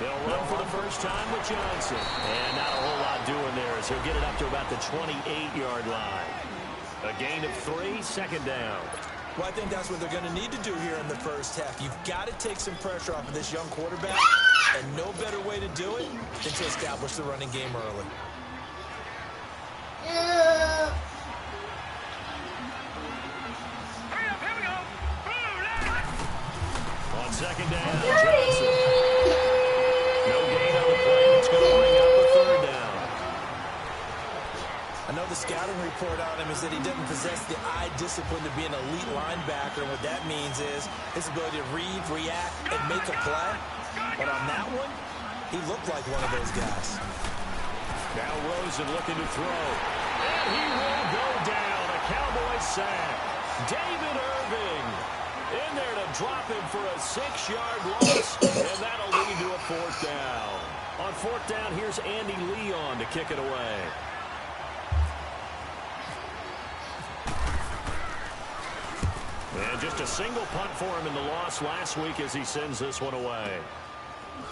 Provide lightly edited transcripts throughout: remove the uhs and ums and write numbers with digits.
They'll run for the first time with Johnson. And not a whole lot doing there as he'll get it up to about the 28-yard line. A gain of 3, second down. Well, I think that's what they're going to need to do here in the first half. You've got to take some pressure off of this young quarterback, and no better way to do it than to establish the running game early. On second down, Johnson. No gain on the play. It's going to bring up a third down. I know the scouting report on him is that he doesn't possess the eye discipline to be an elite linebacker. And what that means is his ability to read, react, and make a play. But on that one, he looked like one of those guys. Now Rosen looking to throw. And he will go down. A Cowboys sack. David Irving in there to drop him for a 6-yard loss. And that'll lead to a fourth down. On fourth down, here's Andy Leon to kick it away. And just a single punt for him in the loss last week as he sends this one away.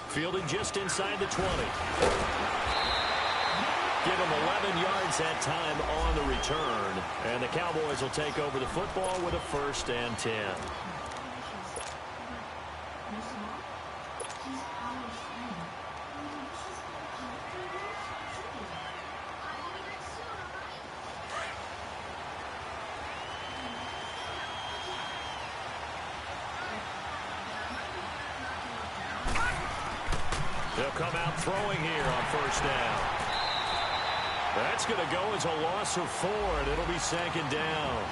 Fielded just inside the 20. Give him 11 yards that time on the return. And the Cowboys will take over the football with a 1st and 10. They'll come out throwing here on 1st down. That's going to go as a loss of 4, and it'll be 2nd down.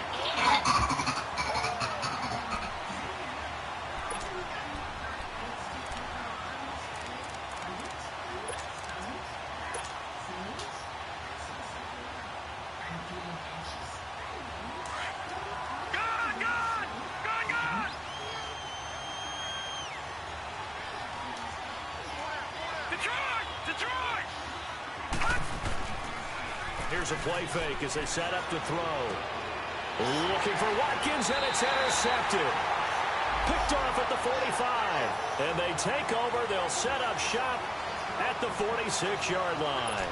Here's a play fake as they set up to throw. Looking for Watkins, and it's intercepted. Picked off at the 45. And they take over. They'll set up shop at the 46-yard line.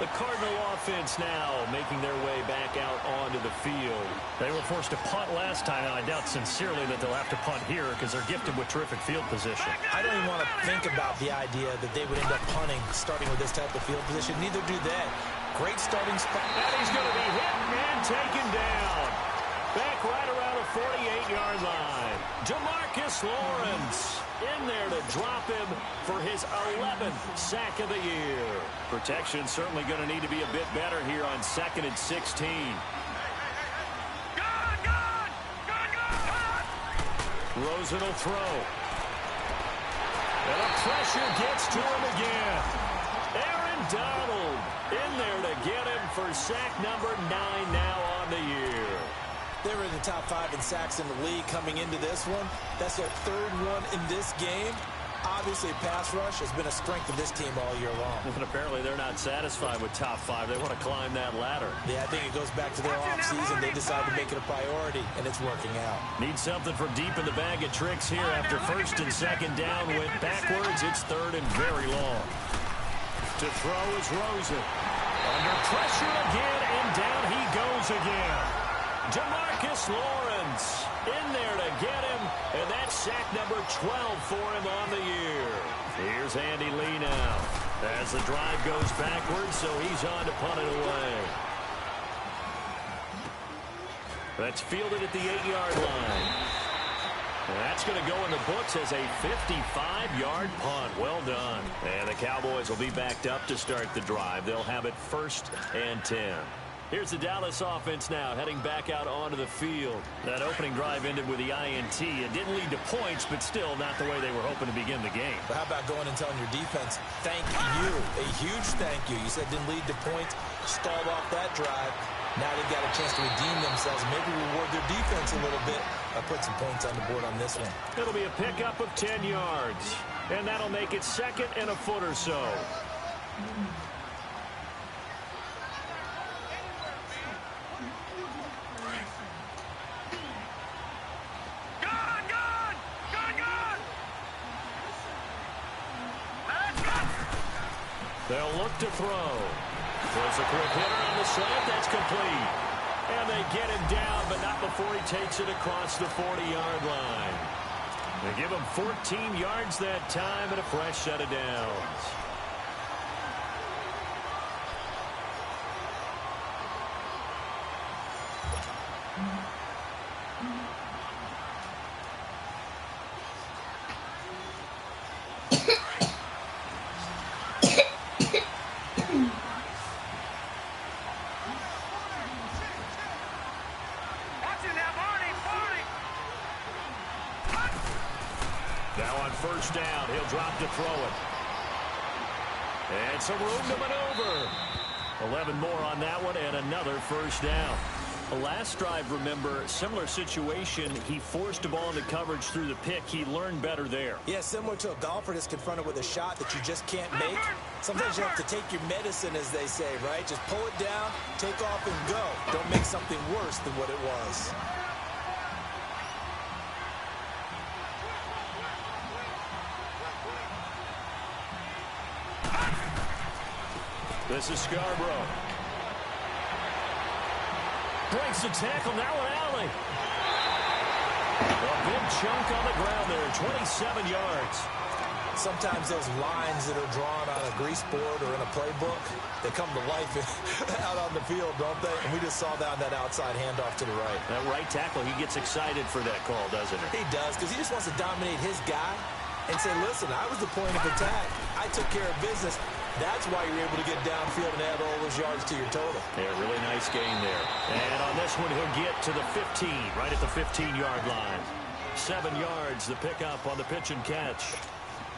The Cardinal offense now making their way back out onto the field. They were forced to punt last time, and I doubt sincerely that they'll have to punt here because they're gifted with terrific field position. I don't even want to think about the idea that they would end up punting starting with this type of field position. Neither do they. Great starting spot. And he's going to be hit and taken down. Back right around the 48-yard line. DeMarcus Lawrence in there to drop him for his 11th sack of the year. Protection certainly going to need to be a bit better here on 2nd and 16. Rosen will throw. And the pressure gets to him again. Aaron Donald in there to get him for sack number 9 now on the year. They were in the top 5 in sacks in the league coming into this one. That's their 3rd one in this game. Obviously, pass rush has been a strength of this team all year long. And apparently they're not satisfied with top 5. They want to climb that ladder. Yeah, I think it goes back to their offseason. They decided to make it a priority, and it's working out. Need something from deep in the bag of tricks here after 1st and 2nd down. Went backwards. It's 3rd and very long. To throw is Rosen. Under pressure again, and down he goes again. DeMarcus Lawrence in there to get him, and that's sack number 12 for him on the year. Here's Andy Lee now as the drive goes backwards, so he's on to punt it away. That's fielded at the 8-yard line. And that's going to go in the books as a 55-yard punt. Well done. And the Cowboys will be backed up to start the drive. They'll have it 1st and 10. Here's the Dallas offense now heading back out onto the field. That opening drive ended with the INT. It didn't lead to points, but still not the way they were hoping to begin the game. But how about going and telling your defense, thank you, a huge thank you. You said didn't lead to points, stalled off that drive. Now they've got a chance to redeem themselves, maybe reward their defense a little bit. I'll put some points on the board on this one. It'll be a pickup of 10 yards, and that'll make it 2nd and a foot or so. They'll look to throw. There's a quick hitter on the slant. That's complete. And they get him down, but not before he takes it across the 40-yard line. They give him 14 yards that time and a fresh set of downs. Now on first down, he'll drop to throw it. And some room to maneuver. 11 more on that one and another first down. The last drive, remember, similar situation. He forced a ball into coverage through the pick. He learned better there. Yeah, similar to a golfer that's confronted with a shot that you just can't make. Sometimes you have to take your medicine, as they say, right? Just pull it down, take off, and go. Don't make something worse than what it was. This is Scarborough. Breaks the tackle, now an alley. A big chunk on the ground there, 27 yards. Sometimes those lines that are drawn on a grease board or in a playbook, they come to life out on the field, don't they? And we just saw that on that outside handoff to the right. That right tackle, he gets excited for that call, doesn't he? He does, because he just wants to dominate his guy and say, listen, I was the point of attack. I took care of business. That's why you're able to get downfield and add all those yards to your total. Yeah, really nice gain there. And on this one, he'll get to the 15, right at the 15-yard line. 7 yards, the pickup on the pitch and catch.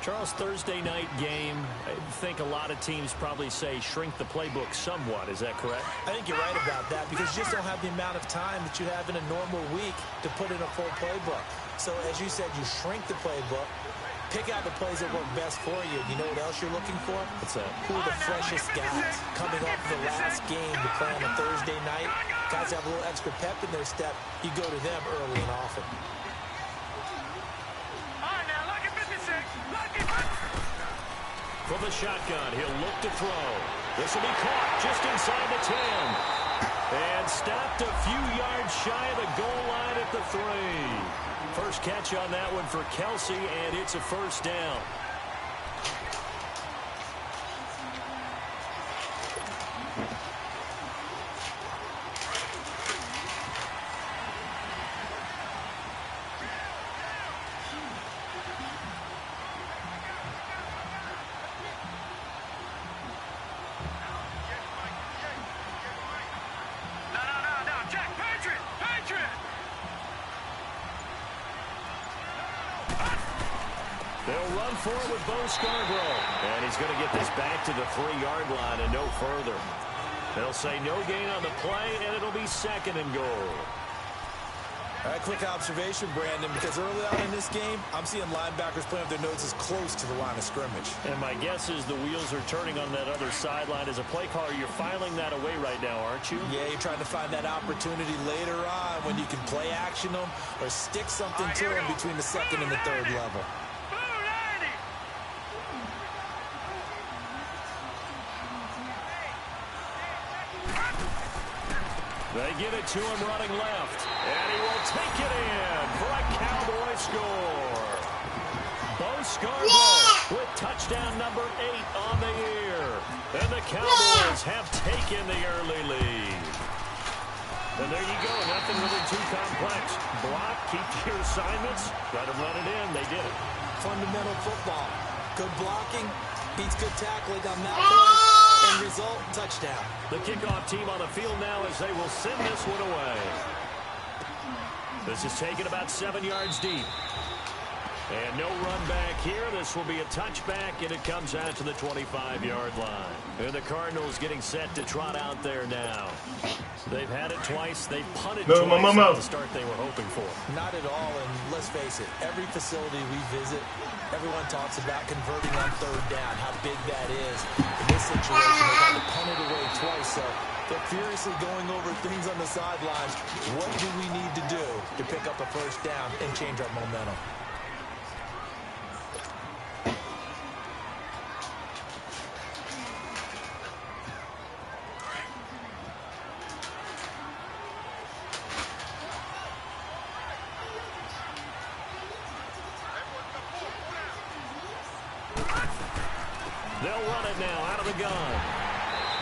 Charles, Thursday night game, I think a lot of teams probably say shrink the playbook somewhat. Is that correct? I think you're right about that because you just don't have the amount of time that you have in a normal week to put in a full playbook. So, as you said, you shrink the playbook. Pick out the plays that work best for you. You know what else you're looking for? What's that? Who are the freshest guys coming off the last game to play on a Thursday night? Guys have a little extra pep in their step. You go to them early and often. From the shotgun, he'll look to throw. This will be caught just inside the 10. And stopped a few yards shy of the goal line at the 3. First catch on that one for Kelsey, and it's a first down. They'll run for it with Bo Scarborough. And he's going to get this back to the 3-yard line and no further. They'll say no gain on the play, and it'll be second and goal. All right, quick observation, Brandon, because early on in this game, I'm seeing linebackers playing with their noses close to the line of scrimmage. And my guess is the wheels are turning on that other sideline. As a play caller, you're filing that away right now, aren't you? Yeah, you're trying to find that opportunity later on when you can play action them or stick something to them between the second and the third level. They give it to him running left. And he will take it in for a Cowboy score. Bo Scarborough with touchdown number 8 on the year. And the Cowboys have taken the early lead. And there you go. Nothing really too complex. Block, keep your assignments. Try to run it in. They did it. Fundamental football. Good blocking beats good tackling on that play. End result, touchdown. The kickoff team on the field now as they will send this one away. This is taken about 7 yards deep. And no run back here. This will be a touchback, and it comes out to the 25-yard line. And the Cardinals getting set to trot out there now. They've had it twice. They've punted twice at the start they were hoping for. Not at all, and let's face it, every facility we visit, everyone talks about converting on third down, how big that is. In this situation, they've had to punt it away twice, so they're furiously going over things on the sidelines. What do we need to do to pick up a first down and change our momentum? They'll run it now out of the gun.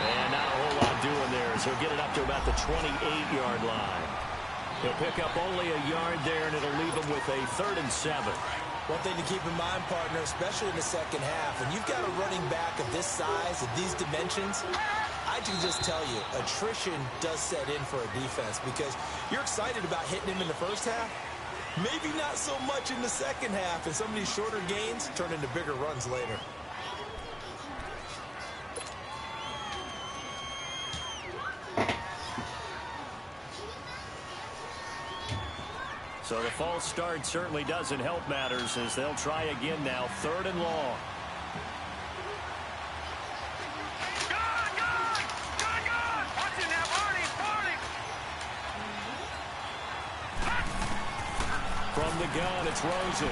And not a whole lot doing there, so he'll get it up to about the 28-yard line. He'll pick up only a yard there, and it'll leave him with a 3rd and 7. One thing to keep in mind, partner, especially in the second half, when you've got a running back of this size, of these dimensions, I can just tell you, attrition does set in for a defense because you're excited about hitting him in the first half. Maybe not so much in the second half, and some of these shorter gains turn into bigger runs later. So the false start certainly doesn't help matters as they'll try again now, 3rd and long. From the gun, it's Rosen.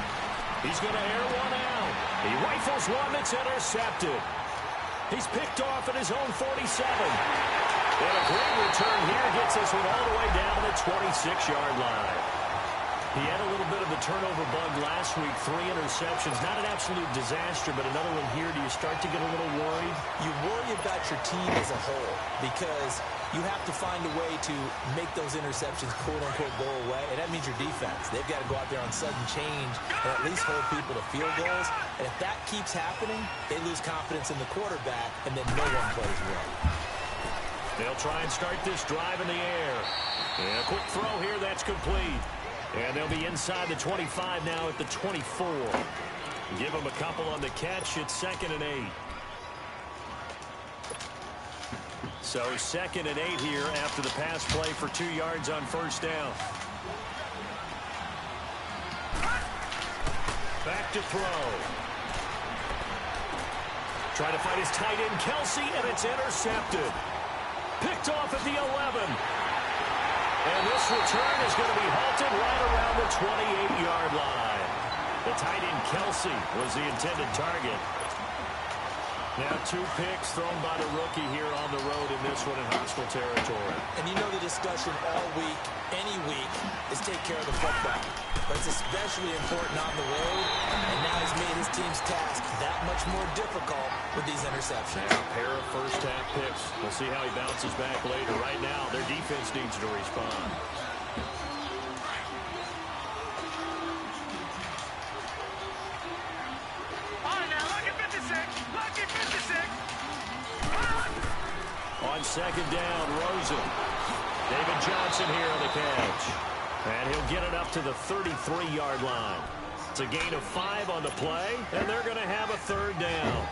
He's going to air one out. He rifles one that's intercepted. He's picked off at his own 47. And a great return here gets this one all the way down to the 26-yard line. He had a little bit of the turnover bug last week, 3 interceptions. Not an absolute disaster, but another one here. Do you start to get a little worried? You worry about your team as a whole because you have to find a way to make those interceptions, quote-unquote, go away, and that means your defense. They've got to go out there on sudden change and at least hold people to field goals. And if that keeps happening, they lose confidence in the quarterback, and then no one plays well. They'll try and start this drive in the air. And a quick throw here, that's complete. And they'll be inside the 25 now at the 24. Give them a couple on the catch. It's 2nd and 8. So 2nd and 8 here after the pass play for 2 yards on 1st down. Back to throw. Try to find his tight end, Kelsey, and it's intercepted. Picked off at the 11. And this return is going to be halted right around the 28-yard line. The tight end, Kelsey, was the intended target. Now 2 picks thrown by the rookie here on the road in this one in hostile territory. And you know the discussion all week, any week, is take care of the football. But it's especially important on the road, and now he's made his team's task that much more difficult with these interceptions. Now, a pair of first-half picks. We'll see how he bounces back later. Right now, their defense needs to respond. On 2nd down, Rosen. David Johnson here on the catch. And he'll get it up to the 33-yard line. It's a gain of 5 on the play, and they're going to have a 3rd down.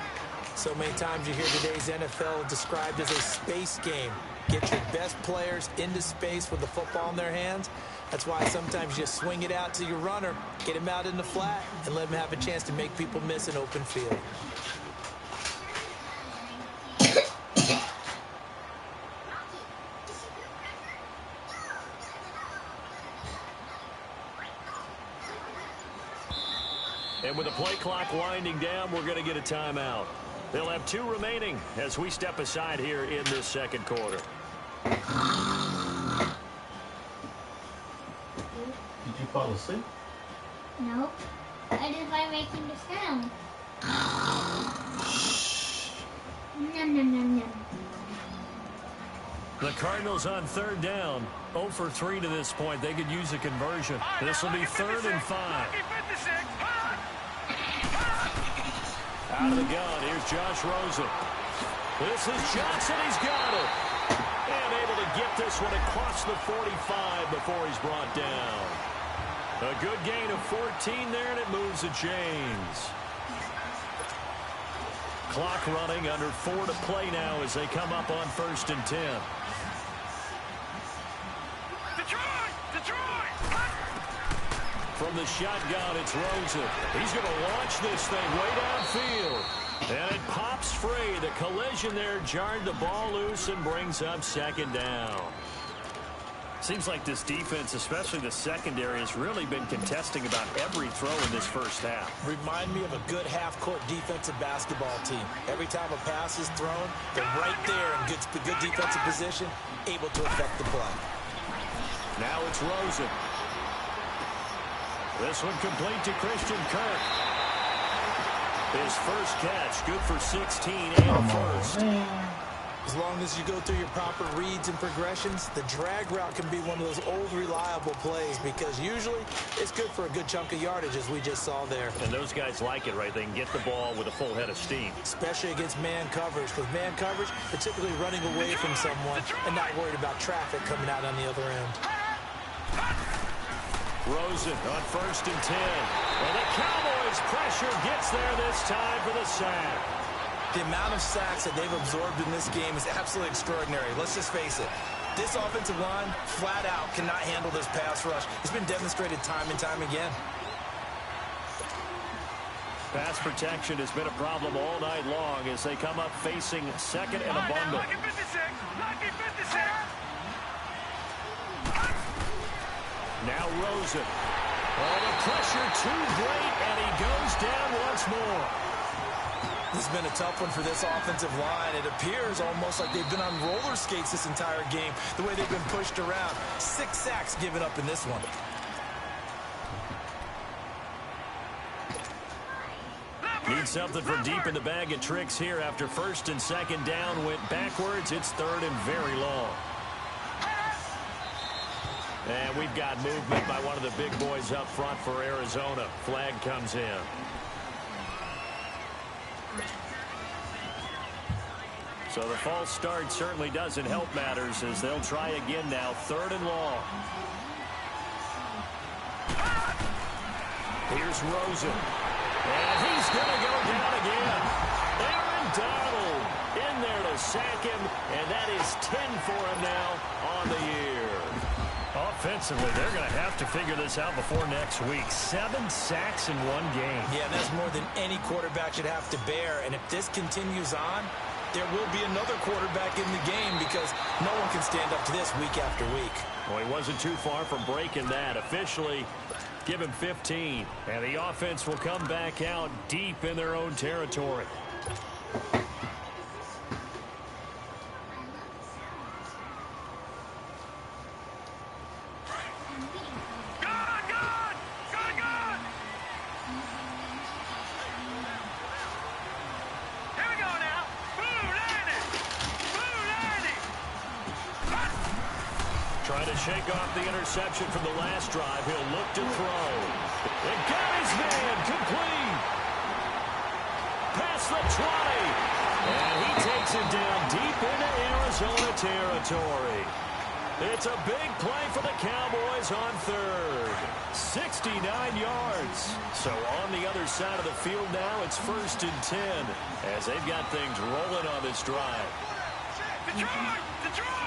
So many times you hear today's NFL described as a space game. Get your best players into space with the football in their hands. That's why sometimes you swing it out to your runner, get him out in the flat, and let him have a chance to make people miss an open field. And with the play clock winding down, we're going to get a timeout. They'll have 2 remaining as we step aside here in this 2nd quarter. Did you fall asleep? No. I just like making the sound. Nom, nom, nom, nom. The Cardinals on 3rd down. 0 for 3 to this point. They could use a conversion. This will be 3rd and 5. Out of the gun, here's Josh Rosen. This is Johnson, he's got it. And able to get this one across the 45 before he's brought down. A good gain of 14 there, and it moves the chains. Clock running, under 4 to play now as they come up on 1st and 10. From the shotgun, it's Rosen. He's going to launch this thing way downfield. And it pops free. The collision there jarred the ball loose and brings up 2nd down. Seems like this defense, especially the secondary, has really been contesting about every throw in this first half. Remind me of a good half-court defensive basketball team. Every time a pass is thrown, they're right there in good defensive position, able to affect the play. Now it's Rosen. This one complete to Christian Kirk. His first catch, good for 16 and a first. As long as you go through your proper reads and progressions, the drag route can be one of those old reliable plays because usually it's good for a good chunk of yardage, as we just saw there. And those guys like it, right? They can get the ball with a full head of steam. Especially against man coverage. With man coverage, they're typically running away from someone and not worried about traffic coming out on the other end. Rosen on 1st and 10. And the Cowboys' pressure gets there this time for the sack. The amount of sacks that they've absorbed in this game is absolutely extraordinary. Let's just face it. This offensive line, flat out, cannot handle this pass rush. It's been demonstrated time and time again. Pass protection has been a problem all night long as they come up facing second and a bundle. Now Rosen. Oh, the pressure too great, and he goes down once more. This has been a tough one for this offensive line. It appears almost like they've been on roller skates this entire game, the way they've been pushed around. 6 sacks given up in this one. Need something from deep in the bag of tricks here after 1st and 2nd down. Went backwards. It's 3rd and very long. And we've got movement by one of the big boys up front for Arizona. Flag comes in. So the false start certainly doesn't help matters as they'll try again now. 3rd and long. Here's Rosen. And he's going to go down again. Aaron Donald in there to sack him. And that is 10 for him now on the year. Offensively, they're going to have to figure this out before next week. 7 sacks in one game. Yeah, that's more than any quarterback should have to bear. And if this continues on, there will be another quarterback in the game because no one can stand up to this week after week. Well, he wasn't too far from breaking that. Officially, give him 15. And the offense will come back out deep in their own territory. Trying to shake off the interception from the last drive. He'll look to throw. It got his man complete. Past the 20. And he takes it down deep into Arizona territory. It's a big play for the Cowboys on 3rd. 69 yards. So on the other side of the field now, it's 1st and 10 as they've got things rolling on this drive. Detroit! Detroit!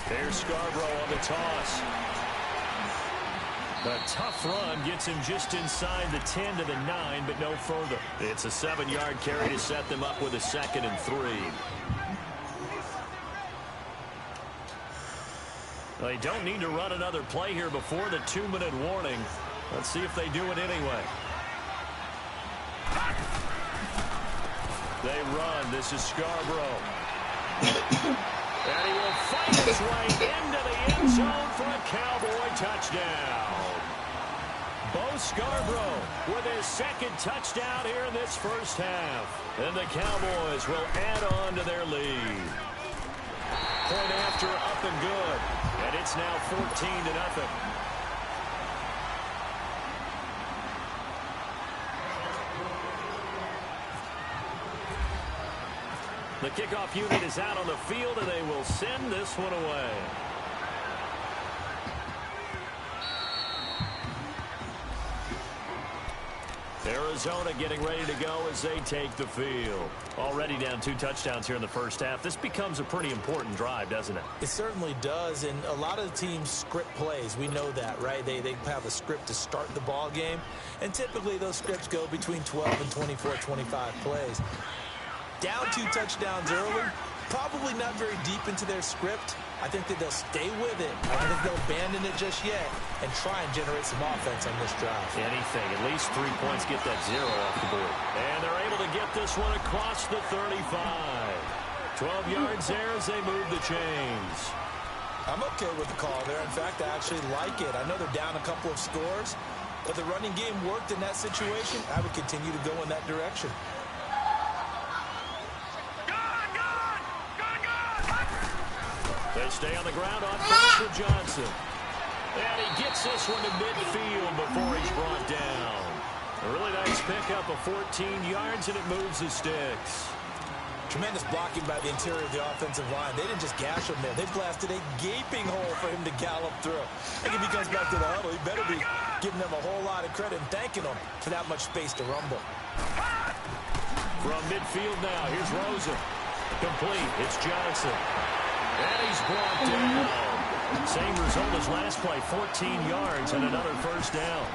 There's Scarborough on the toss. A tough run gets him just inside the 10 to the 9, but no further. It's a 7-yard carry to set them up with a 2nd and 3. They don't need to run another play here before the 2-minute warning. Let's see if they do it anyway. They run. This is Scarborough. And he will fight his way into the end zone for a Cowboy touchdown. Bo Scarborough with his 2nd touchdown here in this first half. And the Cowboys will add on to their lead. Point after up and good. And it's now 14-0. The kickoff unit is out on the field, and they will send this one away. Arizona getting ready to go as they take the field. Already down 2 touchdowns here in the first half. This becomes a pretty important drive, doesn't it? It certainly does, and a lot of the teams script plays. We know that, right? They have a script to start the ball game, and typically those scripts go between 12 and 24, 25 plays. Down 2 touchdowns early, probably not very deep into their script. I think that they'll stay with it. I don't think they'll abandon it just yet and try and generate some offense on this drive. Anything, at least 3 points, get that 0 off the board. And they're able to get this one across the 35. 12 yards there as they move the chains. I'm okay with the call there. In fact, I actually like it. I know they're down a couple of scores, but the running game worked in that situation. I would continue to go in that direction. They stay on the ground on first for Johnson. And he gets this one to midfield before he's brought down. A really nice pickup of 14 yards, and it moves the sticks. Tremendous blocking by the interior of the offensive line. They didn't just gash him there. They blasted a gaping hole for him to gallop through. I think if he comes back to the huddle, he better be giving them a whole lot of credit and thanking them for that much space to rumble. From midfield now, here's Rosen. Complete. It's Johnson. And he's brought down. Same result as last play, 14 yards and another first down.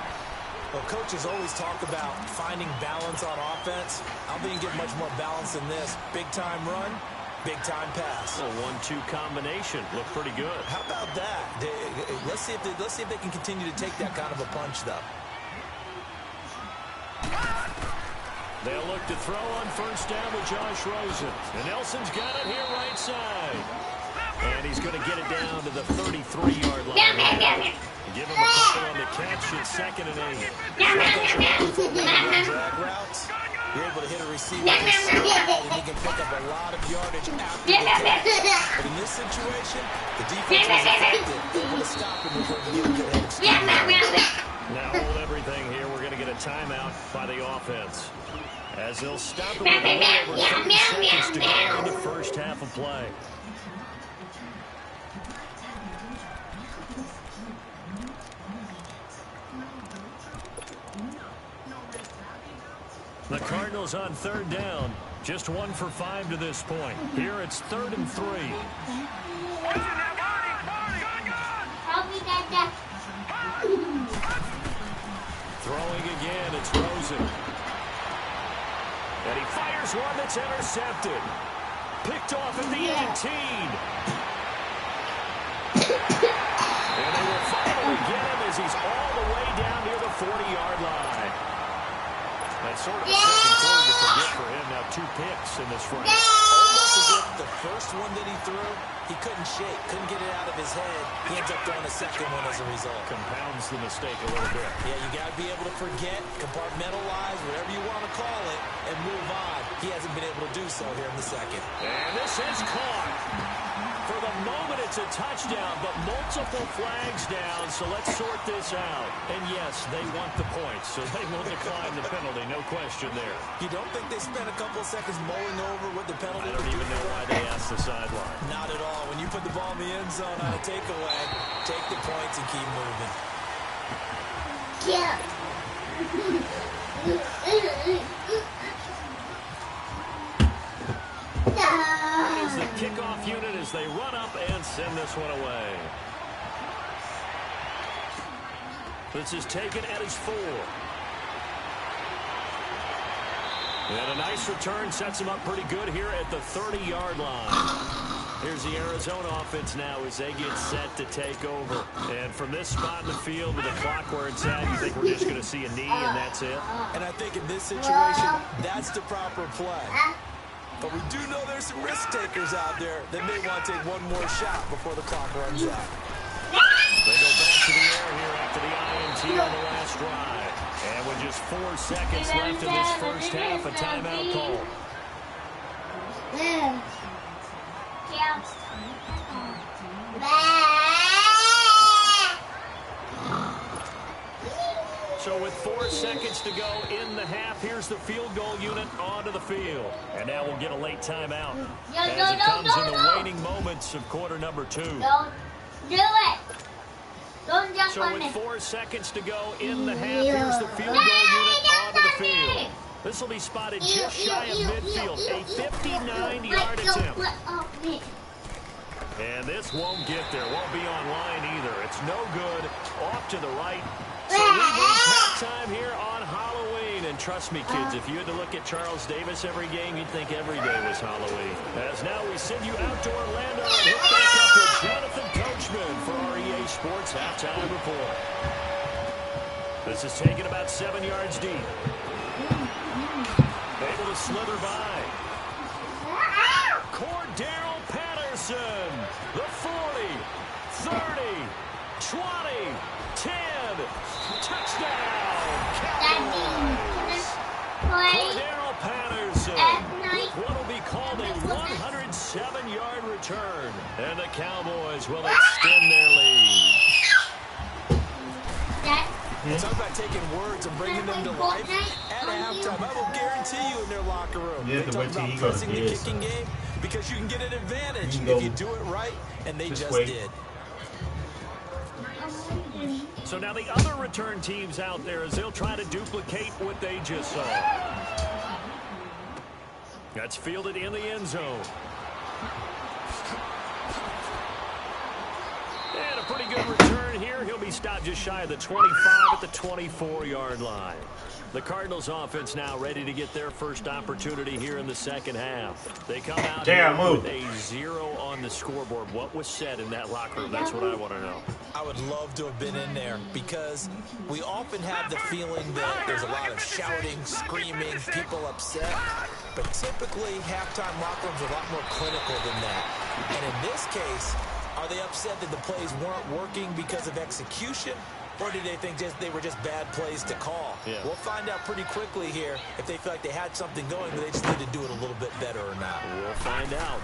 Well, coaches always talk about finding balance on offense. I don't think you get much more balance than this. Big-time run, big-time pass. A 1-2 combination. Look pretty good. How about that? Let's see if they can continue to take that kind of a punch, though. They'll look to throw on first down with Josh Rosen. And Nelson's got it here right side. And he's going to get it down to the 33-yard line. Give him a couple on the catch at 2nd and 8. Drag routes. You're able to hit a receiver and he can pick up a lot of yardage after the catch. But in this situation, the defense was effective. Able to stop him before he can get a good head. Now hold everything here. We're going to get a timeout by the offense. As they'll stop it with a little over 30 seconds to go in the first half of play. The Cardinals on 3rd down. Just 1 for 5 to this point. Here it's 3rd and 3. Throwing again, it's Rosen. And he fires one that's intercepted. Picked off at the 18. And they will finally get him as he's all the way down near the 40-yard line. That's sort of a second quarter to forget for him. Now 2 picks in this frame. Almost as if the first one that he threw, he couldn't shake, couldn't get it out of his head. He ends up throwing a second one as a result. Compounds the mistake a little bit. Yeah, you got to be able to forget, compartmentalize, whatever you want to call it, and move on. He hasn't been able to do so here in the second. And this is caught. For the moment, it's a touchdown, but multiple flags down, so let's sort this out. And yes, they want the points, so they will decline the penalty, no question there. You don't think they spent a couple of seconds mulling over what the penalty I don't even know why they asked the sideline. Not at all. When you put the ball in the end zone on a takeaway, take the points and keep moving. Yeah. As the kickoff unit as they run up and send this one away. This is taken at his 4. And a nice return sets him up pretty good here at the 30-yard line. Here's the Arizona offense now as they get set to take over. And from this spot in the field with the clock where it's at, you think we're just going to see a knee and that's it? And I think in this situation, that's the proper play. But we do know there's some risk takers out there that may want to take one more shot before the clock runs out. They go back to the air here after the INT on the last drive. And with just 4 seconds left in this first half, a timeout call. So with 4 seconds to go in the half, here's the field goal unit onto the field. And now we'll get a late timeout as it comes in the waning moments of quarter number 2. Don't do it. Don't jump So on with me. 4 seconds to go in the half, here's the field goal unit onto the field. This will be spotted just shy of midfield, a 59-yard attempt. And this won't get there, won't be online either. It's no good, off to the right. So we reach halftime here on Halloween. And trust me, kids, if you had to look at Charles Davis every game, you'd think every day was Halloween. As now we send you out to Orlando and hook back up with Jonathan Coachman for our EA Sports Halftime Report. This is taken about 7 yards deep. Able to slither by. Cordero Patterson, the 40, 20, 10, touchdown, Daddy, Cowboys. play Cordero Patterson at night. with what will be called a 107-yard return. And the Cowboys will extend their lead. That Talk about taking words and bringing them to life at halftime. I will guarantee you in their locker room. Yeah, They talk about pressing the kicking game because you can get an advantage if you do it right, and they just did. So now the other return teams out there as they'll try to duplicate what they just saw. That's fielded in the end zone. And a pretty good return here. He'll be stopped just shy of the 25 at the 24-yard line. The Cardinals offense now ready to get their first opportunity here in the second half. They come out here with a 0 on the scoreboard. What was said in that locker room? That's what I want to know. I would love to have been in there because we often have the feeling that there's a lot of shouting, screaming, people upset. But typically, halftime locker rooms are a lot more clinical than that. And in this case, are they upset that the plays weren't working because of execution? Or did they think they were just bad plays to call? Yeah. We'll find out pretty quickly here if they feel like they had something going, but they just need to do it a little bit better or not. We'll find out.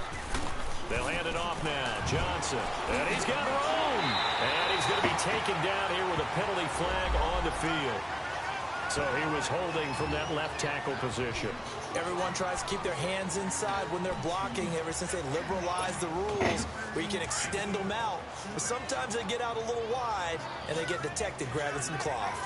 They'll hand it off now. Johnson. And he's got room. And he's going to be taken down here with a penalty flag on the field. So he was holding from that left tackle position. Everyone tries to keep their hands inside when they're blocking ever since they liberalized the rules where you can extend them out. But sometimes they get out a little wide and they get detected grabbing some cloth.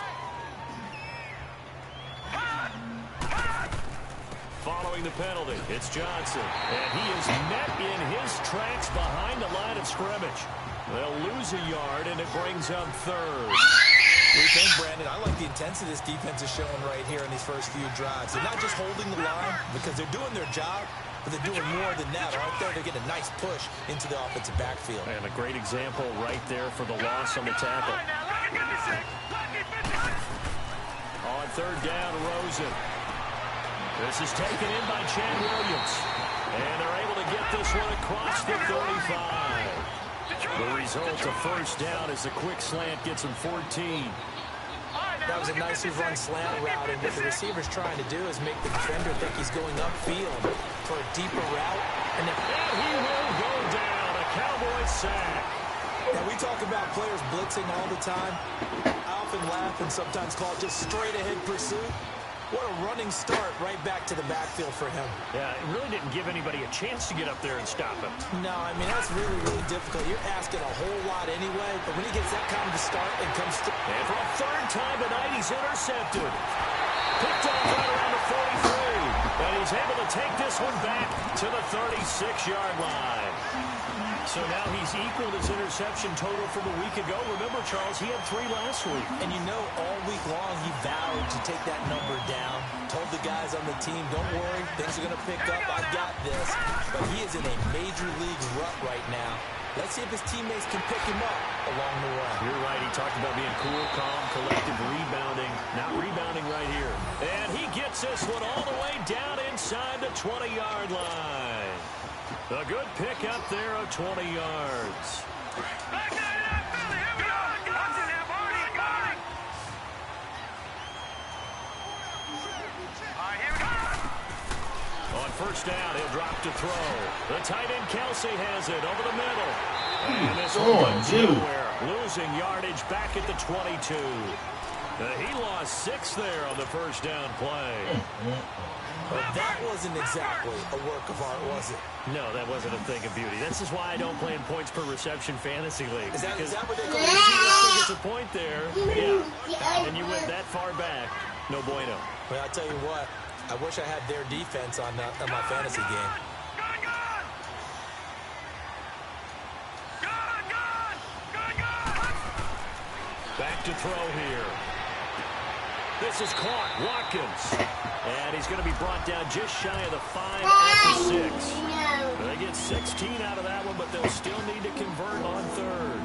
Following the penalty, it's Johnson. And he is met in his tracks behind the line of scrimmage. They'll lose a yard, and it brings up third. What do you think, Brandon? I like the intensity this defense is showing right here in these first few drives. They're not just holding the line because they're doing their job, but they're doing more than that, aren't they? They're getting a nice push into the offensive backfield. And a great example right there for the loss on the tackle. On third down, Rosen. This is taken in by Chad Williams. And they're able to get this one across the 35. The result, a first down as the quick slant gets him 14. That was a nicely run slant route, and what the receiver's trying to do is make the defender think he's going upfield for a deeper route. And he will go down, a Cowboy sack. Now, we talk about players blitzing all the time. I often laugh and sometimes call it just straight-ahead pursuit. What a running start right back to the backfield for him. Yeah, it really didn't give anybody a chance to get up there and stop him. No, I mean, that's really, really difficult. You're asking a whole lot anyway, but when he gets that kind of a start and comes through. And for a third time tonight, he's intercepted. Picked off right around the 43. And he's able to take this one back to the 36-yard line. So now he's equaled his interception total from a week ago. Remember, Charles, he had 3 last week. And you know, all week long, he vowed to take that number down. Told the guys on the team, don't worry, things are going to pick up. I got this. But he is in a major league rut right now. Let's see if his teammates can pick him up along the way. You're right. He talked about being cool, calm, collective, rebounding. Not rebounding right here. And he gets this one all the way down inside the 20-yard line. A good pick up there of 20 yards. On first down, he'll drop to throw. The tight end Kelsey has it over the middle. And this one goes nowhere. Losing yardage back at the 22. He lost 6 there on the first down play. But that wasn't exactly a work of art, was it? No, that wasn't a thing of beauty. This is why I don't play in points per reception fantasy league. Is that what they call it? it? It's a point there. Yeah. And you went that far back. No bueno. Well, I'll tell you what. I wish I had their defense on my fantasy game. Back to throw here. This is caught. Watkins. And he's going to be brought down just shy of the 5 at the 6. They get 16 out of that one, but they'll still need to convert on third.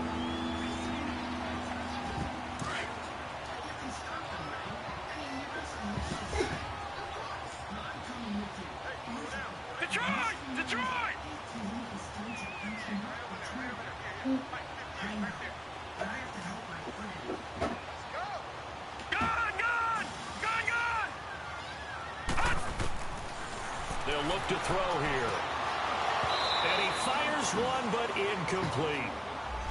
Detroit! Detroit! They'll look to throw here. And he fires one, but incomplete.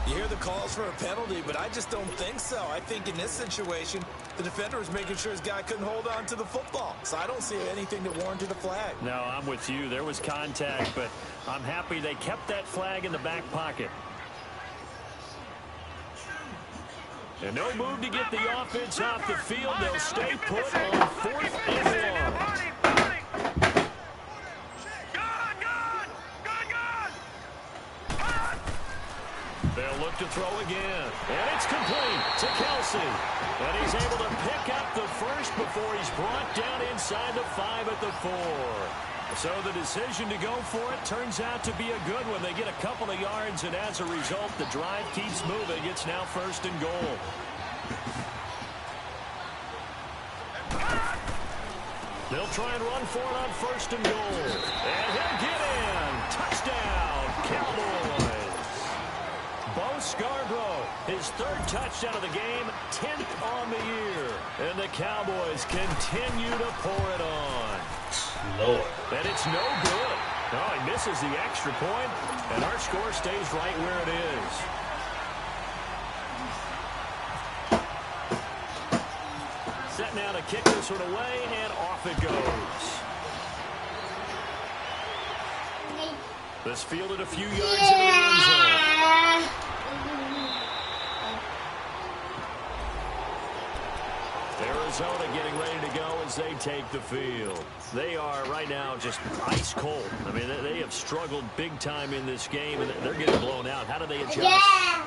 You hear the calls for a penalty, but I just don't think so. I think in this situation, the defender was making sure his guy couldn't hold on to the football. So I don't see anything that warranted a flag. No, I'm with you. There was contact, but I'm happy they kept that flag in the back pocket. And no move to get the offense off the field. They'll stay put on 4th and 1. They'll look to throw again. And it's complete to Kelsey. And he's able to pick up the first before he's brought down inside the 5 at the 4. So the decision to go for it turns out to be a good one. They get a couple of yards, and as a result, the drive keeps moving. It's now 1st and goal. They'll try and run for it on 1st and goal. And he'll get in. Touchdown, Cowboys. Bo Scarborough, his 3rd touchdown of the game, 10th on the year. And the Cowboys continue to pour it on. Lord. And it's no good. Oh, he misses the extra point, and our score stays right where it is. Set now to kick this one away, and off it goes. This fielded a few yards into the end zone. Arizona getting ready to go as they take the field. They are right now just ice cold. I mean, they have struggled big time in this game, and they're getting blown out. How do they adjust? Yeah.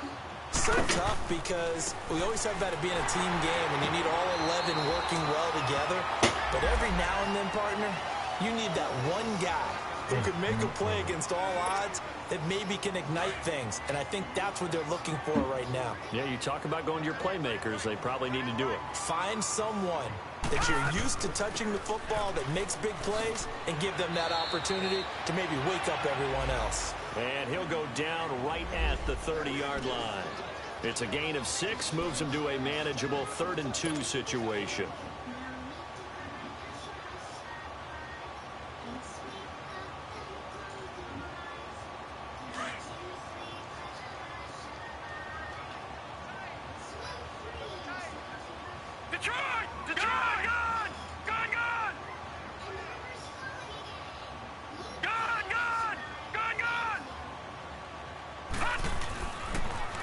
So tough because we always talk about it being a team game, and you need all 11 working well together. But every now and then, partner, you need that one guy who could make a play against all odds that maybe can ignite things. And I think that's what they're looking for right now. Yeah, you talk about going to your playmakers. They probably need to do it. Find someone that you're used to touching the football that makes big plays and give them that opportunity to maybe wake up everyone else. And he'll go down right at the 30-yard line. It's a gain of 6, moves him to a manageable 3rd and 2 situation.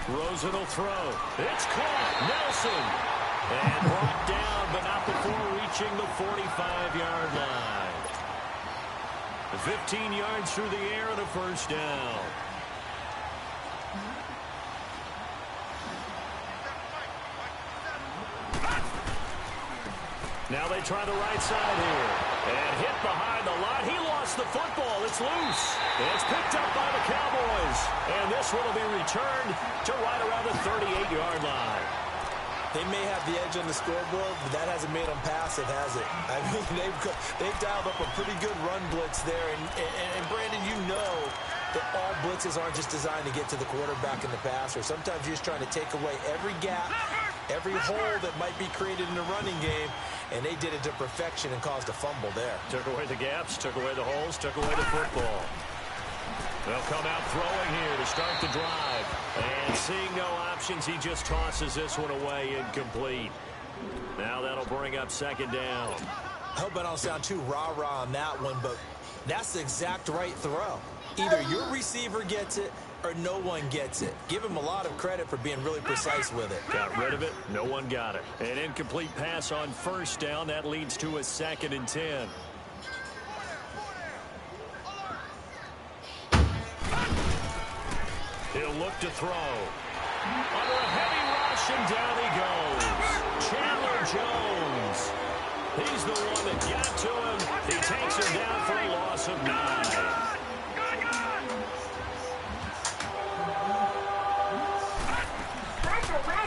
Rosen will throw. It's caught. Nelson. And brought down, but not before reaching the 45-yard line. 15 yards through the air and a 1st down. Now they try the right side here. And hit behind the line. He lost the football. It's loose. It's picked up by the Cowboys. And this one will be returned to right around the 38-yard line. They may have the edge on the scoreboard, but that hasn't made them passive, has it? I mean, they've dialed up a pretty good run blitz there. And Brandon, you know that all blitzes aren't just designed to get to the quarterback in the passer. Sometimes you're just trying to take away every gap, every hole that might be created in the running game, and they did it to perfection and caused a fumble there. Took away the gaps, took away the holes, took away the football. They'll come out throwing here to start the drive. And seeing no options, he just tosses this one away incomplete. Now that'll bring up 2nd down. I hope I don't sound too rah-rah on that one, but that's the exact right throw. Either your receiver gets it or no one gets it. Give him a lot of credit for being really precise with it. Got rid of it. No one got it. An incomplete pass on 1st down. That leads to a 2nd and 10. He'll look to throw. Under a heavy rush, and down he goes. Chandler Jones. He's the one that got to him. He takes him down for a loss of 9.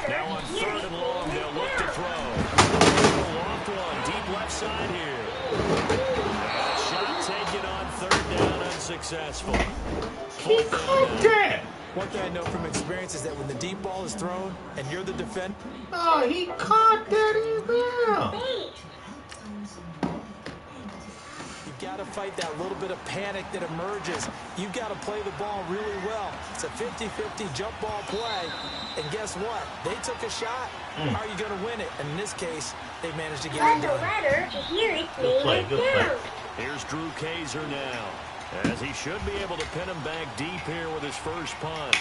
Now on 3rd and long, they'll look to throw. Loft one, deep left side here. And a shot taken on 3rd down, unsuccessful. Keep contact. One thing I know from experience is that when the deep ball is thrown and you're the defender. Oh, he caught that as well. You've got to fight that little bit of panic that emerges. You've got to play the ball really well. It's a 50-50 jump ball play. And guess what? They took a shot. How are you going to win it? And in this case, they managed to get it done. Good play, good play. Here's Drew Kaiser now, as he should be able to pin him back deep here with his first punt.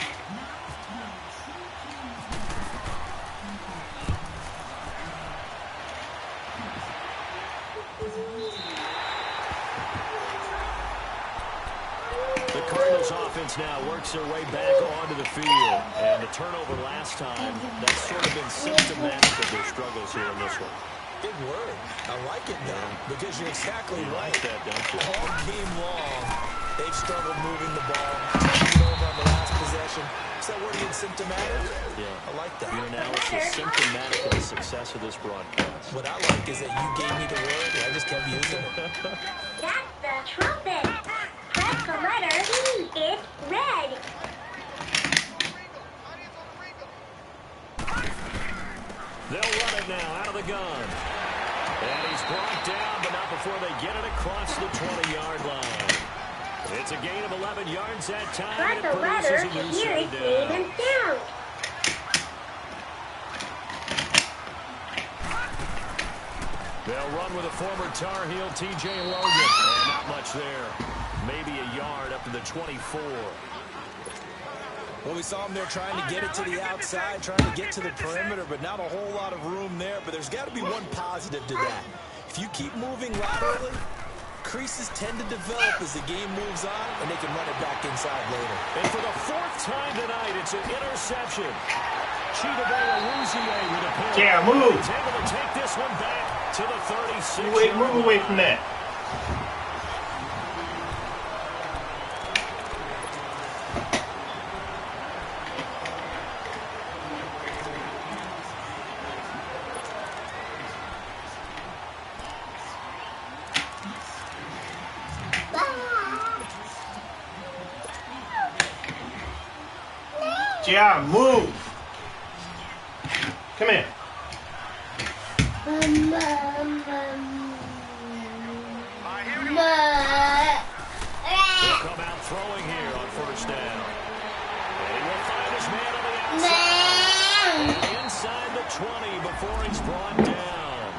The Cardinals offense now works their way back onto the field. And the turnover last time, that's sort of been symptomatic of their struggles here in this one. Big word. I like it now because you're exactly right. Like that, don't you? All game long, they've struggled moving the ball, turning it over on the last possession. Is that word again symptomatic? Yeah. I like that. Your analysis symptomatic of the success of this broadcast. What I like is that you gave me the word and I just kept using it. That's the trumpet. Press the letter E. It's red. They'll run it now out of the gun. And he's brought down, but not before they get it across the 20-yard line. It's a gain of 11 yards that time. Press And the it letter produces a new here. set It's of even downs. down. They'll run with a former Tar Heel, T.J. Logan. And not much there. Maybe a yard up to the 24. Well, we saw him there trying to get it to the outside, trying to get to the perimeter, but not a whole lot of room there. But there's got to be one positive to that. If you keep moving laterally, creases tend to develop as the game moves on, and they can run it back inside later. And for the fourth time tonight, it's an interception. Chidobe with a pick. Yeah, move. He's able to take this one back to the 36. Move away from that. Yeah, move. Come here. He'll come out throwing here on first down. And he will find his man on the outside. And inside the 20 before he's brought down.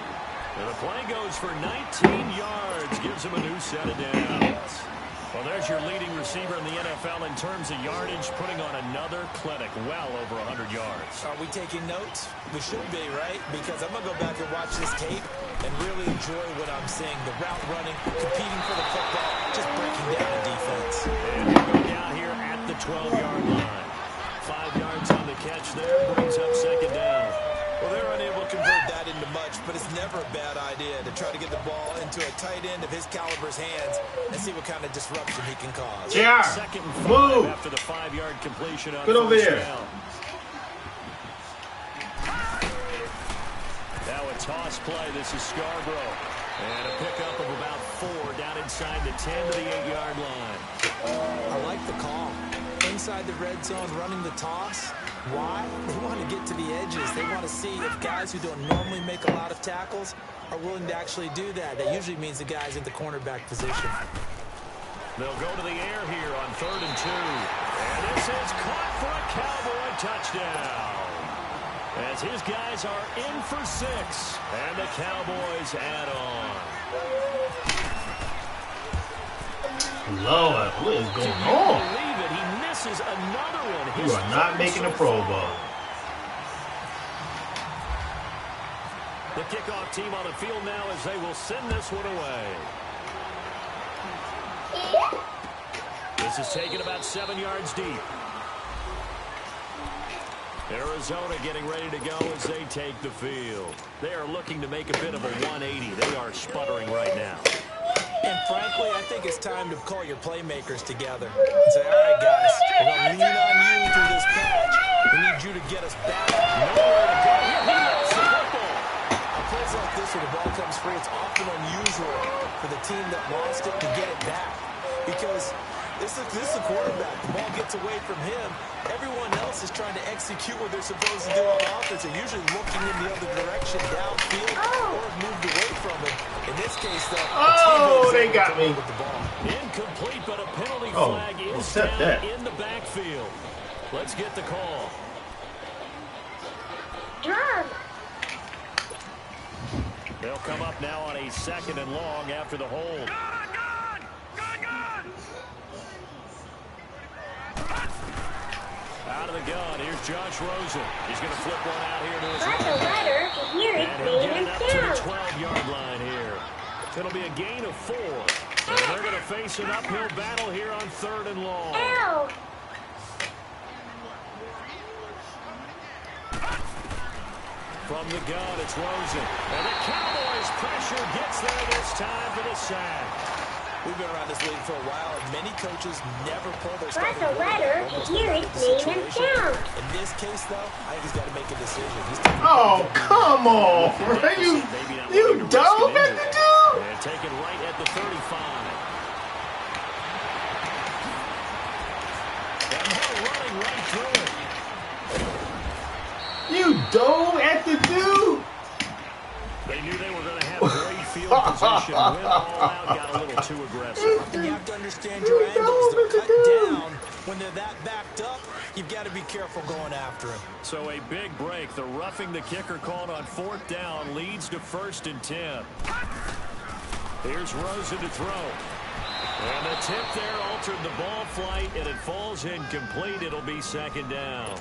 And the play goes for 19 yards. Gives him a new set of downs. Well, there's your leading receiver in the NFL in terms of yardage, putting on another clinic, well over 100 yards. Are we taking notes? We should be, right? Because I'm going to go back and watch this tape and really enjoy what I'm seeing. The route running, competing for the football, just breaking down the defense. And he'll go down here at the 12-yard line. 5 yards on the catch there, brings up second down. Well, they're unable to convert that into much, but it's never a bad idea to try to get the ball into a tight end of his caliber's hands and see what kind of disruption he can cause. Yeah, Second and 5 move. after the 5-yard completion on Get over first here. down. Now a toss play. This is Scarborough. And a pickup of about 4 down inside the 10 to the 8-yard line. I like the call. Inside the red zone, running the toss. Why? They want to get to the edges. They want to see if guys who don't normally make a lot of tackles are willing to actually do that. That usually means the guys in the cornerback position. They'll go to the air here on 3rd and 2. And this is caught for a Cowboy touchdown. As his guys are in for 6. And the Cowboys add on. Lord, what is going Can you on? believe it? He misses another one. You are not making a Pro Bowl. The kickoff team on the field now as they will send this one away. This is taken about 7 yards deep. Arizona getting ready to go as they take the field. They are looking to make a bit of a 180. They are sputtering right now. And frankly, I think it's time to call your playmakers together and say, all right, guys, we're going to lean on you through this patch. We need you to get us back. Nowhere to go. He lost the football. On plays like this where the ball comes free, it's often unusual for the team that lost it to get it back. Because This is the quarterback. The ball gets away from him. Everyone else is trying to execute what they're supposed to do on offense. They're usually looking in the other direction, downfield, or moved away from him. In this case, though, they got me with the ball. Incomplete, but a penalty flag is down that in the backfield. Let's get the call. Drum. They'll come up now on a 2nd and long after the hold. Out of the gun, here's Josh Rosen. He's going to flip one out here to his Press right. the letter to hear And its he'll name get and it up to the sound. 12-yard line here. It'll be a gain of 4. And they're going to face an uphill battle here on 3rd and long. Ow. From the gun, it's Rosen. And the Cowboys' pressure gets there this time for the sack. We've been around this league for a while, and many coaches never pull their Press starting a letter to hear its name and sound. In this case, though, I think he's got to make a decision. Oh, come on, man. You dove at the dude. And taken right at the 35. And they're running right through it. You dove at the dude. They knew they were going to have great field position. Went all out, got a little too aggressive. And you have to understand your angles. They're cut down. When they're that backed up, you've got to be careful going after him. So a big break. The roughing the kicker called on 4th down leads to 1st and 10. Here's Rosen to throw. And the tip there altered the ball flight, and it falls incomplete. It'll be 2nd down.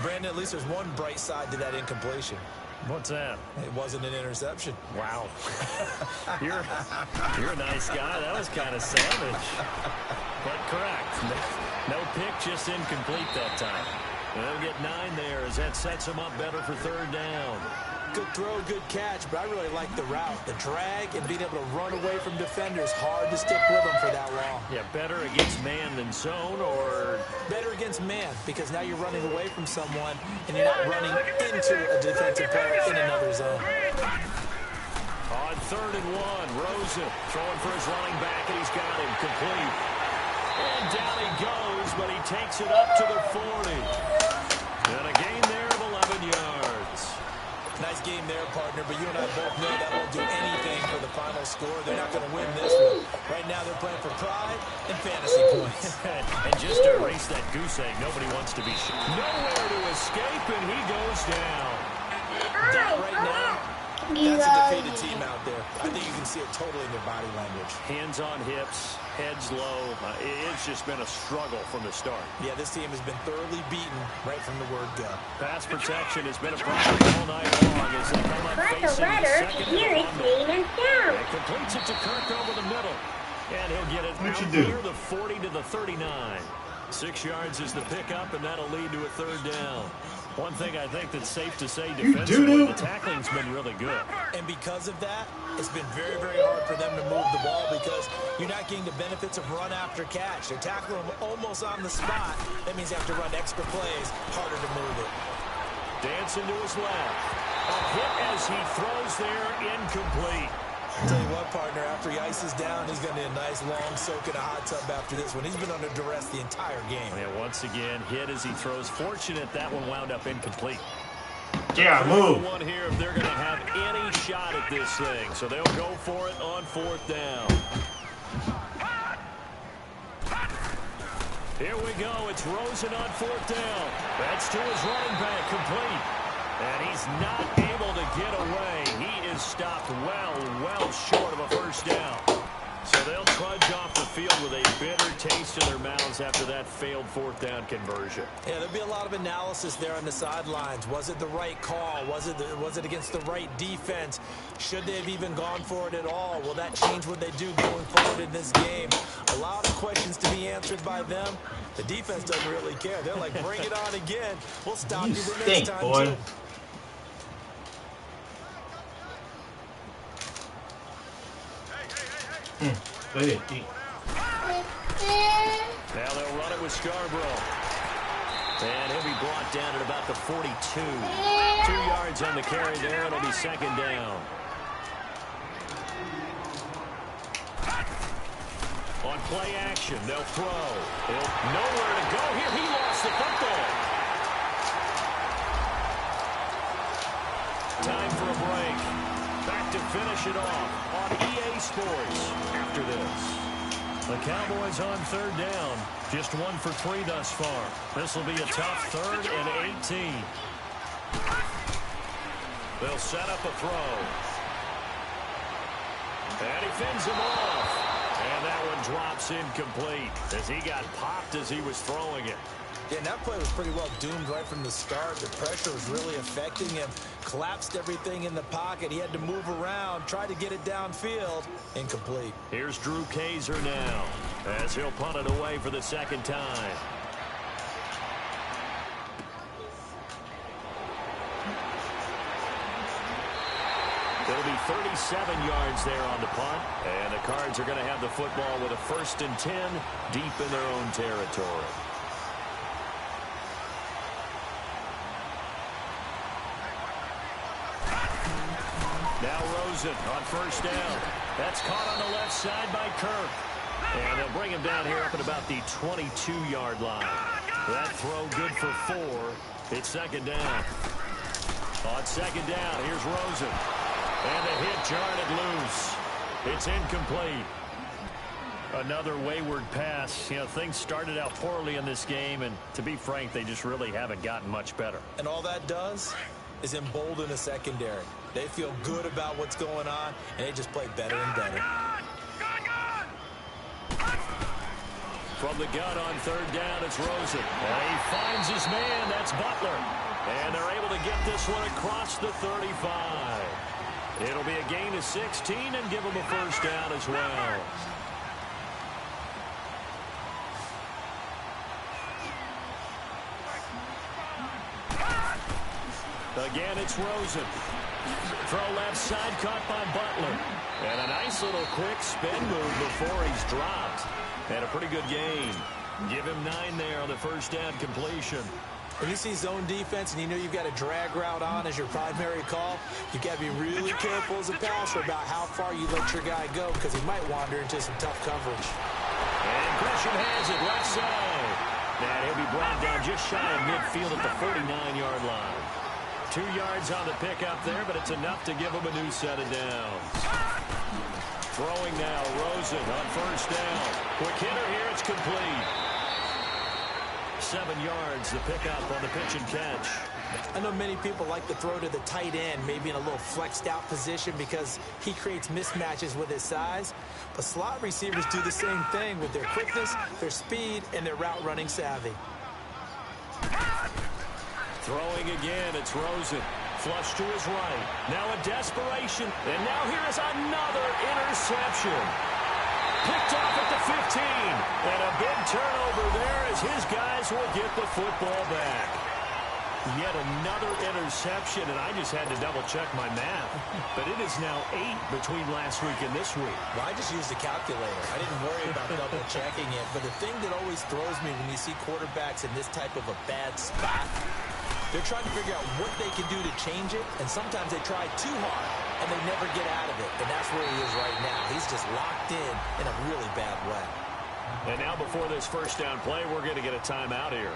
Brandon, at least there's one bright side to that incompletion. What's that? It wasn't an interception. Wow. You're a nice guy. That was kind of savage. But correct. No pick, just incomplete that time. And they'll get 9 there as that sets them up better for 3rd down. Good throw, good catch, but I really like the route. The drag and being able to run away from defenders. Hard to stick with them for that long. Yeah, better against man than zone, or better against man, because now you're running away from someone and you're not running into a defensive player in another zone. On 3rd and 1, Rosen throwing for his running back, and he's got him complete. And down he goes, but he takes it up to the 40. And a gain there of 11 yards. Nice game there, partner, but you and I both know that won't do anything for the final score. They're not going to win this one. Right now they're playing for pride and fantasy points. And just to erase that goose egg, nobody wants to be shot. Nowhere to escape, and he goes down. That right now, that's a defeated team out there. I think you can see it totally in their body language. Hands on hips, heads low. It's just been a struggle from the start. Yeah, this team has been thoroughly beaten right from the word go. Pass protection has been a problem all night long as they come up Press facing a letter the to second hear and its long. name and sound. And completes it to Kirk over the middle. And he'll get it What'd out you do? near the 40 to the 39. 6 yards is the pickup, and that'll lead to a 3rd down. One thing I think that's safe to say defensively, the tackling's been really good. And because of that, it's been very, very hard for them to move the ball because you're not getting the benefits of run after catch. They're tackling them almost on the spot. That means you have to run extra plays, harder to move it. Dancing to his left. A hit as he throws there, incomplete. I'll tell you what, partner, after he ices down, he's going to need a nice long soak in a hot tub after this one. He's been under duress the entire game. And once again, hit as he throws. Fortunate that one wound up incomplete. Yeah, move. One here if they're going to have any shot at this thing. So they'll go for it on 4th down. Here we go. It's Rosen on 4th down. That's to his running back, complete. And he's not able to get away. He is stopped well short of a 1st down. So they'll trudge off the field with a bitter taste in their mouths after that failed 4th down conversion. Yeah, there'll be a lot of analysis there on the sidelines. Was it the right call? Was it against the right defense? Should they have even gone for it at all? Will that change what they do going forward in this game? A lot of questions to be answered by them. The defense doesn't really care. They're like, bring it on again. We'll stop you the next time, boy. too. Go ahead, eat. Now they'll run it with Scarborough. And he'll be brought down at about the 42. 2 yards on the carry there. It'll be 2nd down. On play action. They'll throw. Nowhere to go here. He lost the football. Time for a break. Back to finish it off on EA Sports after this. The Cowboys on third down. Just 1 for 3 thus far. This will be a tough 3rd and 18. They'll set up a throw. And he fends him off. And that one drops incomplete as he got popped as he was throwing it. Yeah, and that play was pretty well doomed right from the start. The pressure was really affecting him. Collapsed everything in the pocket. He had to move around, try to get it downfield. Incomplete. Here's Drew Kaiser now as he'll punt it away for the second time. It'll be 37 yards there on the punt. And the Cards are going to have the football with a 1st and 10 deep in their own territory. Now Rosen on 1st down. That's caught on the left side by Kirk. And they'll bring him down here up at about the 22-yard line. That throw good for 4. It's 2nd down. On 2nd down, here's Rosen. And the hit jarred it loose. It's incomplete. Another wayward pass. You know, things started out poorly in this game, and to be frank, they just really haven't gotten much better. And all that does is embolden the secondary. They feel good about what's going on, and they just play better and better. From the gun on 3rd down, it's Rosen. And he finds his man. That's Butler. And they're able to get this one across the 35. It'll be a gain of 16 and give them a 1st down as well. Again, it's Rosen. Throw left side, caught by Butler. And a nice little quick spin move before he's dropped. And a pretty good gain. Give him 9 there on the 1st down completion. When you see zone defense and you know you've got a drag route on as your primary call, you've got to be really careful as a passer about how far you let your guy go because he might wander into some tough coverage. And Gresham has it left side. And he'll be brought down just shy of midfield at the 49-yard line. 2 yards on the pickup there, but it's enough to give him a new set of downs. Throwing now, Rosen on 1st down. Quick hitter here, it's complete. 7 yards, the pickup on the pitch and catch. I know many people like to throw to the tight end, maybe in a little flexed out position because he creates mismatches with his size. But slot receivers do the same thing with their quickness, their speed, and their route running savvy. Throwing again, it's Rosen. Flush to his right. Now a desperation. And now here is another interception. Picked off at the 15. And a big turnover there as his guys will get the football back. Yet another interception, and I just had to double-check my math. But it is now 8 between last week and this week. Well, I just used a calculator. I didn't worry about double-checking it. But the thing that always throws me when you see quarterbacks in this type of a bad spot, they're trying to figure out what they can do to change it, and sometimes they try too hard, and they never get out of it. And that's where he is right now. He's just locked in a really bad way. And now before this 1st down play, we're going to get a timeout here.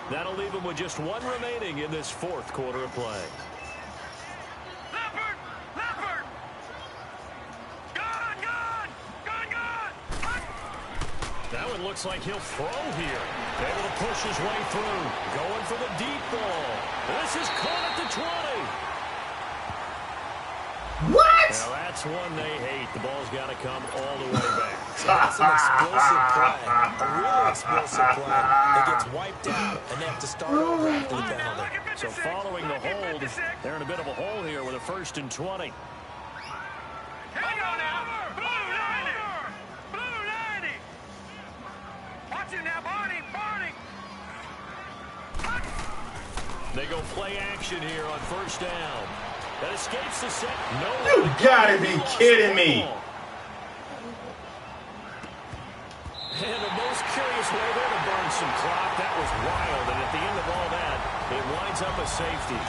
That'll leave him with just 1 remaining in this 4th quarter of play. Leopard! Leopard! Gun! Gun! Gun! Gun! That one looks like he'll throw here. Able to push his way through. Going for the deep ball. This is caught at the 20. What? Now that's one they hate. The ball's got to come all the way back. That's an explosive play, a really explosive play that gets wiped out, and they have to start over after the penalty. So following the hold, they're in a bit of a hole here with a 1st and 20. Hang on now! Blue 90! Blue 90! Watch it now, Barney! Barney! They go play action here on 1st down. That escapes the set. No, You gotta be kidding me. And the most curious way there to burn some clock. That was wild. And at the end of all that, it winds up a safety.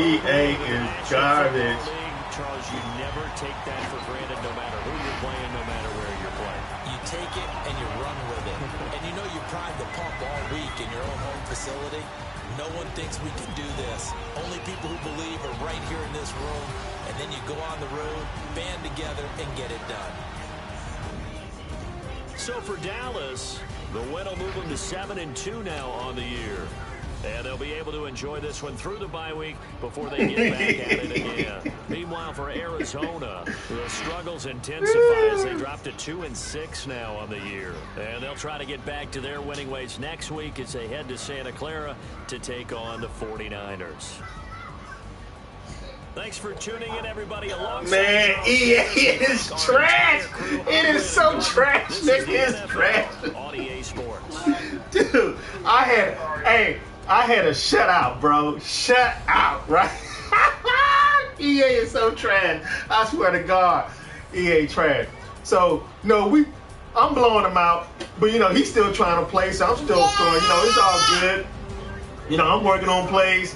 EA is garbage. Charles, you never take that for granted no matter who you're playing, no matter where you're playing. You take it and you run with it. And you know you primed the pump all week in your own home facility. No one thinks we can do this. Only people who believe are right here in this room. And then you go on the road, band together, and get it done. So for Dallas, the win will move them to 7-2 now on the year. And they'll be able to enjoy this one through the bye week before they get back at it again. Meanwhile, for Arizona, the struggles intensify as they drop to 2-6 now on the year. And they'll try to get back to their winning ways next week as they head to Santa Clara to take on the 49ers. Thanks for tuning in, everybody. Man, EA is trash. It is so trash. This is trash. On EA Sports. Dude, I had a shutout, bro. Shut out, right? EA is so trash. I swear to God, EA trash. So, no, I'm blowing him out, but, he's still trying to play, so I'm still scoring. It's all good. I'm working on plays.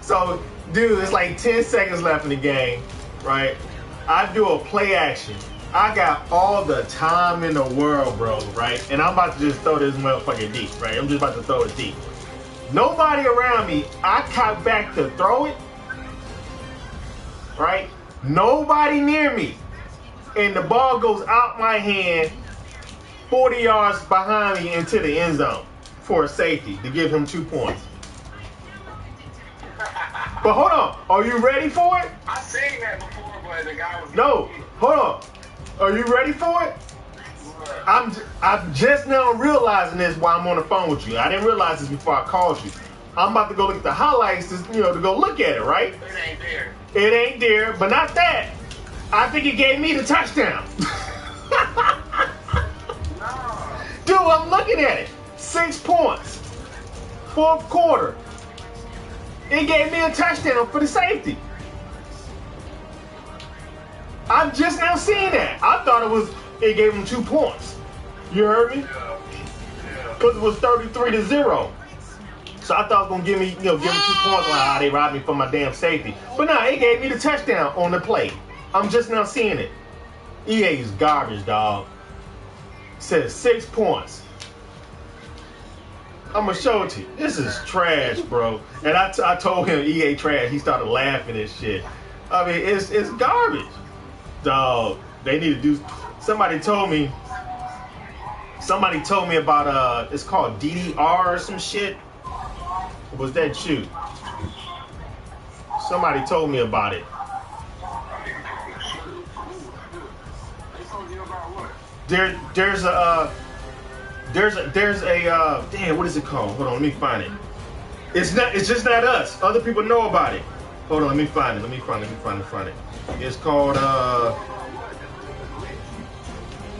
So, dude, it's like 10 seconds left in the game, right? I do a play action. I got all the time in the world, bro, right? And I'm about to just throw this motherfucker deep, right? I'm just about to throw it deep. Nobody around me. I cut back to throw it, right? Nobody near me. And the ball goes out my hand 40 yards behind me into the end zone for a safety to give him 2 points. But hold on. Are you ready for it? I seen that before, but the guy was... No. Hold on. Are you ready for it? I'm just now realizing this while I'm on the phone with you. I didn't realize this before I called you. I'm about to go look at the highlights, to go look at it, right? It ain't there. It ain't there, but not that. I think it gave me the touchdown. No. Dude, I'm looking at it. 6 points. Fourth quarter. It gave me a touchdown for the safety. I'm just now seeing that. I thought it gave him 2 points. You heard me? Because it was 33-0. So I thought it was going to give me 2 points. Like, they robbed me for my damn safety. But no, it gave me the touchdown on the play. I'm just now seeing it. EA is garbage, dog. It says 6 points. I'm going to show it to you. This is trash, bro. And I told him EA trash. He started laughing at shit. I mean, it's garbage. Dog, they need to do... Somebody told me about, it's called DDR or some shit. Or was that you? Somebody told me about it. There's a damn, what is it called? Hold on, let me find it. It's just not us. Other people know about it. Hold on, let me find it. Let me find it. It's called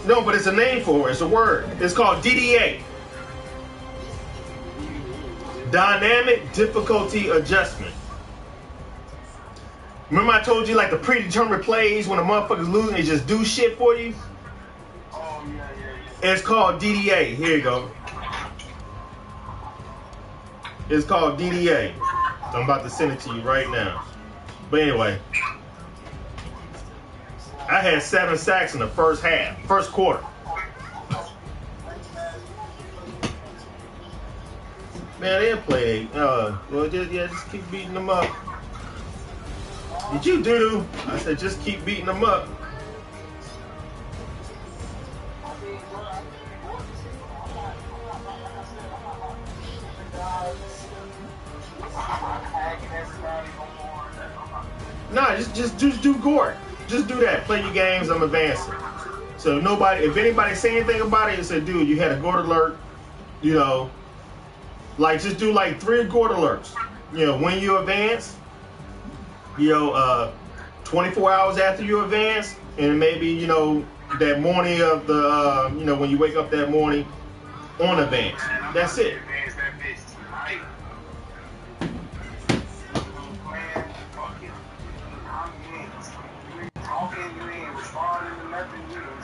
no, but it's a name for it. It's a word. It's called DDA. Dynamic Difficulty Adjustment. Remember I told you like the predetermined plays when a motherfucker's losing, they just do shit for you? Oh, yeah. It's called DDA. Here you go. It's called DDA. I'm about to send it to you right now. But anyway, I had 7 sacks in the first quarter. Man, they didn't play. Just keep beating them up. Did you do? I said, just keep beating them up. Nah, just do Gort. Just do that. Play your games. I'm advancing. So if anybody say anything about it, say, dude, you had a Gort alert. Like just do like 3 Gort alerts. When you advance. 24 hours after you advance, and maybe that morning of the when you wake up that morning on advance. That's it.